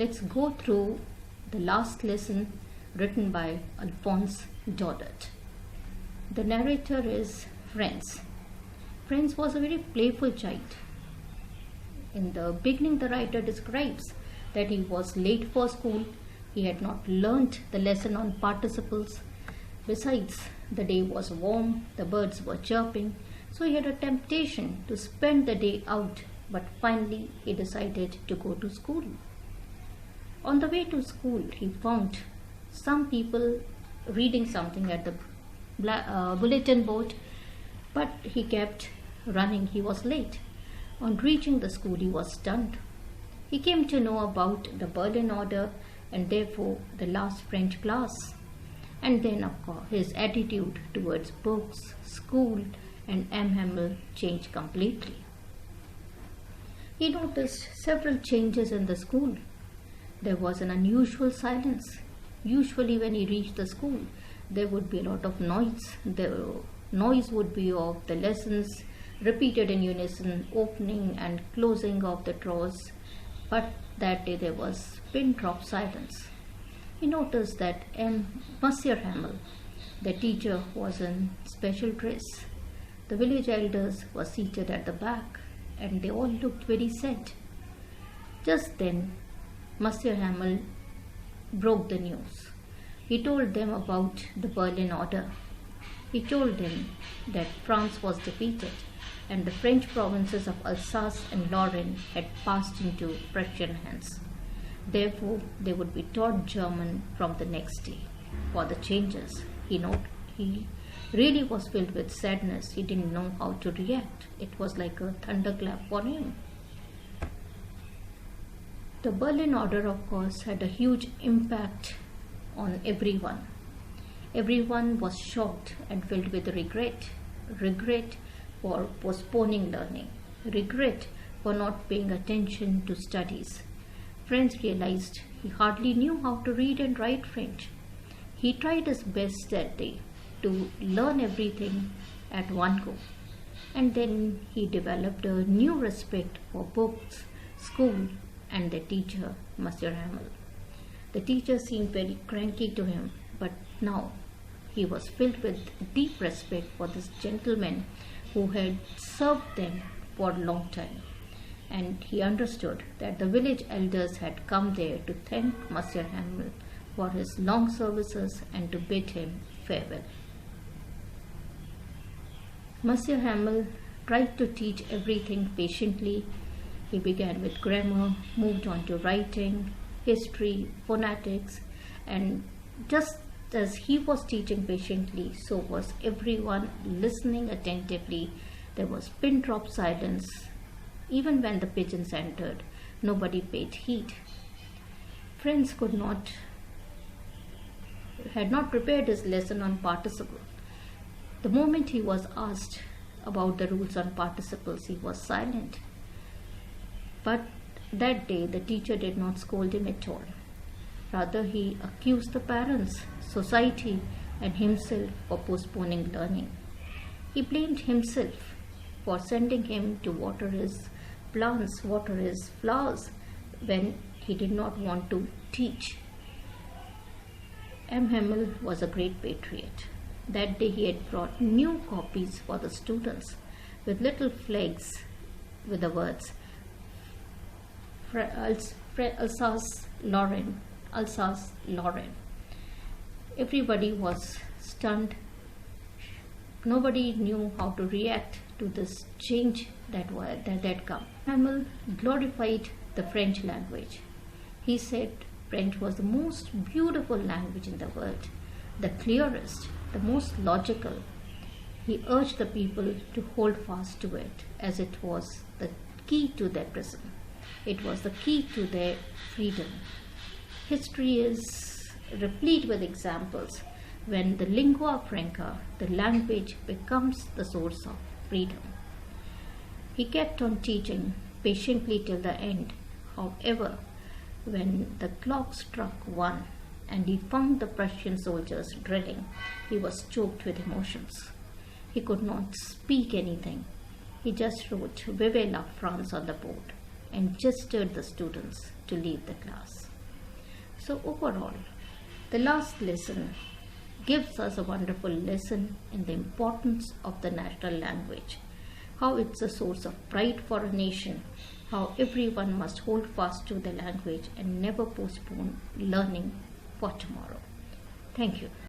let's go through the last lesson written by Alphonse Daudet. The narrator is Franz. Franz was a very playful child. In the beginning, the writer describes that he was late for school. He had not learnt the lesson on participles. Besides, the day was warm, the birds were chirping, so he had a temptation to spend the day out, but finally he decided to go to school. On the way to school, he found some people reading something at the bulletin board, but he kept running. He was late. On reaching the school, he was stunned. He came to know about the Berlin Order and therefore the last French class. And then, of course, his attitude towards books, school, and M. Hamel changed completely. He noticed several changes in the school. There was an unusual silence. Usually when he reached the school, there would be a lot of noise. The noise would be of the lessons repeated in unison, opening and closing of the drawers. But that day there was pin-drop silence. He noticed that Monsieur Hamel, the teacher, was in special dress. The village elders were seated at the back and they all looked very sad. Just then, Monsieur Hamel broke the news. He told them about the Berlin Order. He told them that France was defeated and the French provinces of Alsace and Lorraine had passed into Prussian hands. Therefore, they would be taught German from the next day. For the changes, he really was filled with sadness. He didn't know how to react. It was like a thunderclap for him. The Berlin Order, of course, had a huge impact on everyone. Everyone was shocked and filled with regret. Regret for postponing learning. Regret for not paying attention to studies. Franz realized he hardly knew how to read and write French. He tried his best that day to learn everything at one go. And then he developed a new respect for books, school, and the teacher, Monsieur Hamel. The teacher seemed very cranky to him, but now he was filled with deep respect for this gentleman who had served them for a long time. And he understood that the village elders had come there to thank Monsieur Hamel for his long services and to bid him farewell. Monsieur Hamel tried to teach everything patiently. He began with grammar, moved on to writing, history, phonetics, and just as he was teaching patiently, so was everyone listening attentively. There was pin-drop silence. Even when the pigeons entered, nobody paid heed. Franz had not prepared his lesson on participle. The moment he was asked about the rules on participles, he was silent. But that day, the teacher did not scold him at all. Rather, he accused the parents, society, and himself for postponing learning. He blamed himself for sending him to water his plants, water his flowers, when he did not want to teach. M. Hamel was a great patriot. That day he had brought new copies for the students with little flags with the words Alsace, Lorraine, Alsace, Lorraine. Everybody was stunned. Nobody knew how to react to this change that had come. Hamel glorified the French language. He said French was the most beautiful language in the world, the clearest, the most logical. He urged the people to hold fast to it as it was the key to their prison. It was the key to their freedom. History is replete with examples when the lingua franca, the language, becomes the source of freedom. He kept on teaching patiently till the end. However, when the clock struck 1 and he found the Prussian soldiers drilling, he was choked with emotions. He could not speak anything. He just wrote Vive la France on the board and gestured the students to leave the class. So overall, the last lesson gives us a wonderful lesson in the importance of the national language, how it's a source of pride for a nation, how everyone must hold fast to the language and never postpone learning for tomorrow. Thank you.